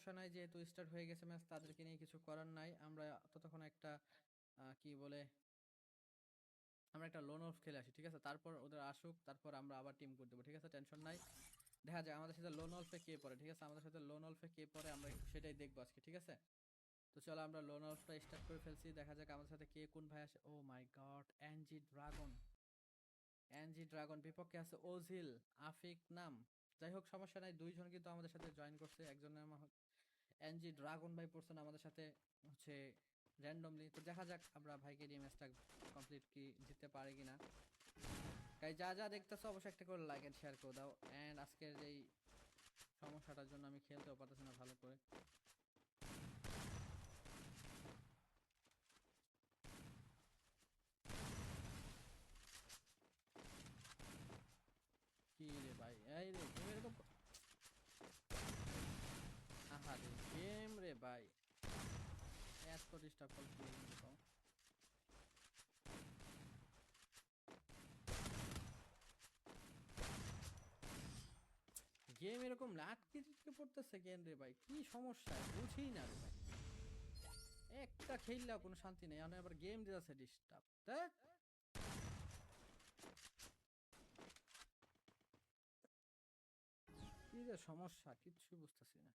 সমস্যা নাই, যেহেতু স্টার্ট হয়ে গেছে ম্যাচ, তাদেরকে নিয়ে কিছু করার নাই। আমরা ততক্ষণ একটা কি বলে আমরা একটা লোন অফ খেলে আসি, ঠিক আছে? তারপর ওদের আসুক, তারপর আমরা আবার টিম করে দেবো, ঠিক আছে? টেনশন নাই। দেখা যায় আমাদের সাথে লোন অল্ফে কে পড়ে, ঠিক আছে? আমাদের সাথে লোন অল্ফে কে পড়ে আমরা সেটাই দেখবো আজকে, ঠিক আছে? তো চলো আমরা লোন অল্ফটা স্টার্ট করে ফেলছি। দেখা যাক আমাদের সাথে কে কোন ভাই আসে। Oh my god, NG dragon. NG dragon বিপক্ষে আছে ওজিল, আফিক নাম। যাই হোক সমস্যা নাই, দুইজন কিন্তু আমাদের সাথে জয়েন করছে। একজনের নাম এনজি ড্রাগন ভাই পড়ছেন আমাদের সাথে হচ্ছে র্যান্ডমলি। তো দেখা যাক আমরা ভাইকে নিয়ে ম্যাচটা কমপ্লিট কি জিততে পারি কিনা। তাই যা যা দেখতেছো অবশ্যই একটা করে লাইক এন্ড শেয়ার করে দাও। এন্ড আজকের যেই সমস্যাটার জন্য আমি খেলতেও পারতেছি না ভালো করে। কি রে ভাই, এই রে গেম এরকম আহারে গেম রে ভাই, এত ডিস্টার্ব করছি এরকম। গেম এরকম লাটকে টিটকে পড়তেছে কেন রে ভাই, কি সমস্যা বুঝি না রে ভাই। একটা খেললেও কোনো শান্তি নেই, আমি আবার গেম দিতেছে ডিস্টার্ব। কি যে সমস্যা কিচ্ছু বুঝতেছি না।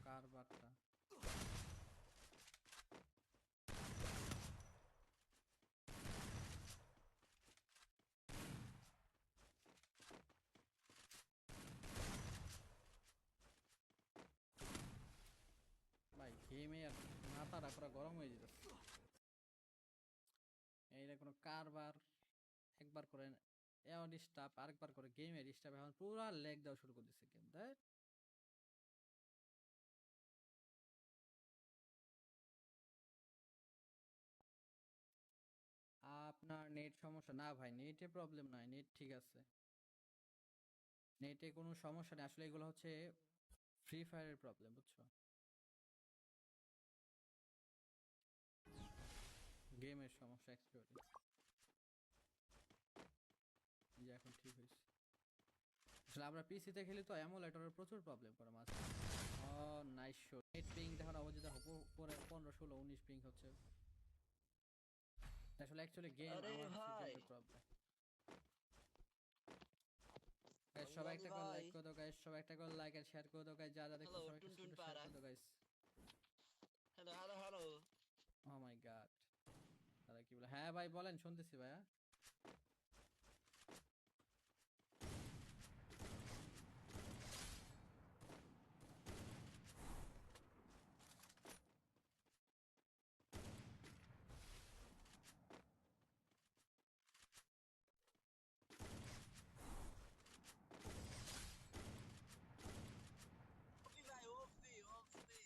কারবারটা ভাই, গেমে আর মাথাটা পুরো গরম হয়ে যেতেছে। এইটা কোনো কারবার, একবার করে এও ডিস্টার্ব, আরেকবার করে গেমে ডিস্টার্ব, এখন পুরা লেগ দেওয়া শুরু করে দিচ্ছে গেম। তাই আপনার নেট সমস্যা না ভাই, নেটে প্রবলেম নাই, নেট ঠিক আছে, নেটে কোনো সমস্যা নেই। আসলে এগুলো হচ্ছে ফ্রি ফায়ারের প্রবলেম, বুঝছো? গেমের সমস্যা অ্যাকচুয়ালি। যে এখন ঠিক হয়েছে। আসলে আমরা পিসিতে খেলি তো এমুলেটরের প্রচুর প্রবলেম করে মাঝে। ও নাইস শট, নেট পিং দেখুন অবস্থা, উপরে 15 16 19 পিং হচ্ছে। আসলে অ্যাকচুয়ালি গেম আরে আমার ভাই, সিপিইউতে প্রবলেম। গাইস সবাই বাঙালি একটা করে ভাই। লাইক করে দাও গাইস, সবাই একটা করে লাইক আর শেয়ার করে দাও গাইস, যা যা দেখছো হ্যালো সবাই একটা টুনটুন করে শেয়ার পাড়া। করে দাও guys. Hello hello hello. Oh my god, তারা কি বলে? হ্যাঁ ভাই বলেন, শুনতেছি ভাইয়া। ওপি ভাই, ওপি ওপি।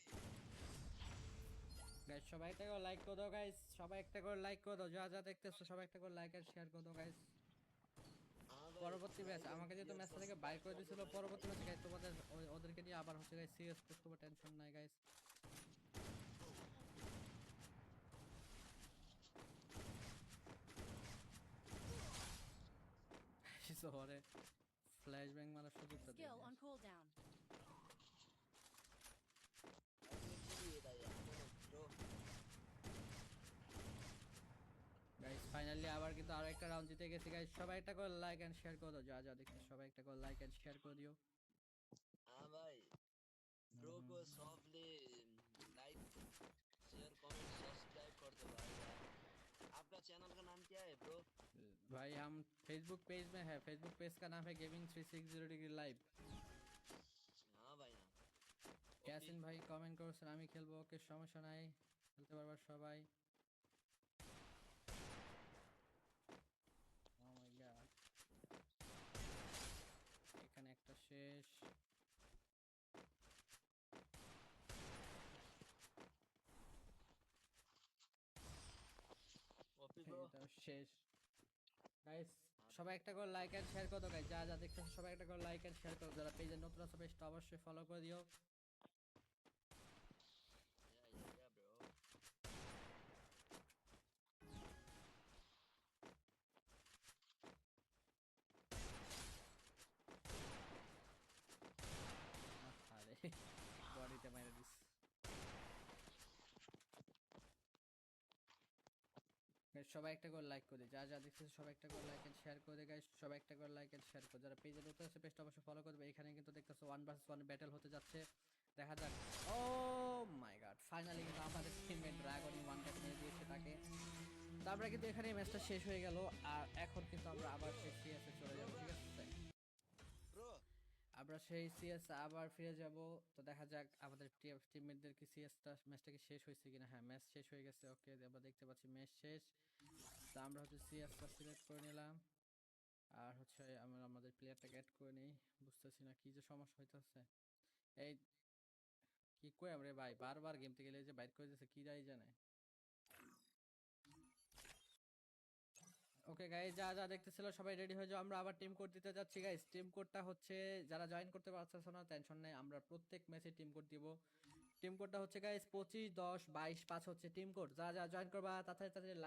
গাইস সবাই একটা করে লাইক করে দাও গাইস, সবাই একটা করে লাইক করে দাও, যা যা দেখতেছো সবাই একটা করে লাইক আর শেয়ার করে দাও গাইস। হ্যাঁ ভাই, পরবর্তী ম্যাচ লাইক এন্ড আমাকে যেহেতু শেয়ার ম্যাচটা থেকে বাইর সাবস্ক্রাইব করে করে দিয়েছিল, দেন ভাই। পরবর্তী ম্যাচে গাইস তোমাদের ওদেরকে নিয়ে আবার হচ্ছে গাইস সিরিয়াস পুশ করবো, টেনশন নাই গাইস। শহরে ফ্ল্যাশ ব্যাং মারার সুযোগটা দিয়ে Skill দিস। on cooldown. আপনি কি দিয়ে ভাই এখন ব্রো? গাইস ফাইনালি আবার কিন্তু আরো একটা রাউন্ড জিতে গেছি গাইস, সবাই একটা করে লাইক এন্ড শেয়ার করে দাও, যা যা দেখতে সবাই একটা করে লাইক এন্ড শেয়ার করে দিও। हाँ भाई, ब्रो को softly like share comment subscribe कर दो भाई यार। आपका चैनल का नाम क्या है ब्रो? भाई हम फेसबुक पेज में है, फेसबुक पेज का नाम है गेमिंग 360 डिग्री लाइव। हाँ भाई हाँ। ओपी। ইয়াসিন ভাই কমেন্ট করছেন আমি খেলবো, ওকে সমস্যা নাই, খেলতে পারবা সবাই। ও মাই গড, এখানে একটা শেষ। OP bro. এটা শেষ গাইস। সবাই একটা করে লাইক এন্ড শেয়ার করে দাও গাইস, যা যা দেখতেছো সবাই একটা করে লাইক এন্ড শেয়ার করো, যারা পেজে নতুন আছে পেজটা অবশ্যই ফলো করে দিও। या ब्रो। সবাই একটা করে লাইক করে দিই, যা যা দেখতেছে সবাই একটা করে লাইক এন্ড শেয়ার করে দেয় গাইস, সবাই একটা করে লাইক এন্ড শেয়ার করে, যারা পেজে নতুন আছে পেজটা অবশ্যই ফলো করবে। এখানে কিন্তু দেখতেছো 1 ভার্সেস 1 ব্যাটল হতে যাচ্ছে, দেখা যাক। ও মাই গড, ফাইনালি কিন্তু আমাদের টিমমেট ড্রাগনই ওয়ান ট্যাপ মেরে দিয়েছে তাকে। তারপরে কিন্তু এখানে ম্যাচটা শেষ হয়ে গেল, আর এখন কিন্তু আমরা আবার সেই সিএসএ চলে যাবো, ঠিক আছে? ব্রো আমরা সেই সিএস আবার ফিরে যাব। তো দেখা যাক আমাদের টিমমেটদের কি সিএসটা ম্যাচটা কি শেষ হয়েছে কিনা। হ্যাঁ, ম্যাচ শেষ হয়ে গেছে। ওকে, আমরা দেখতে পাচ্ছি ম্যাচ শেষ। তো আমরা হচ্ছে সিএসটা সিলেক্ট করে নিলাম, আর হচ্ছে আমরা আমাদের প্লেয়ারটাকে অ্যাড করে নিই। বুঝতেছি না কি যে সমস্যা হইতেছে। এই কি কই আমরা ভাই, বারবার গেম থেকে গেলে যে বাইর করে দিতেছে, কি যাই জানে। ওকে গাইস, যা যা দেখতেছিল সবাই রেডি হয়ে যাও, আমরা আবার টিম কোড দিতে যাচ্ছি গাইস। টিম কোডটা হচ্ছে, যারা জয়েন করতে পারতেছো না টেনশন নেই, আমরা প্রত্যেক ম্যাচে টিম কোড দিব। টিম কোডটা হচ্ছে গাইস 25 10 22 5 হচ্ছে টিম কোড। যা যা জয়েন করবা তাড়াতাড়ি তাড়াতাড়ি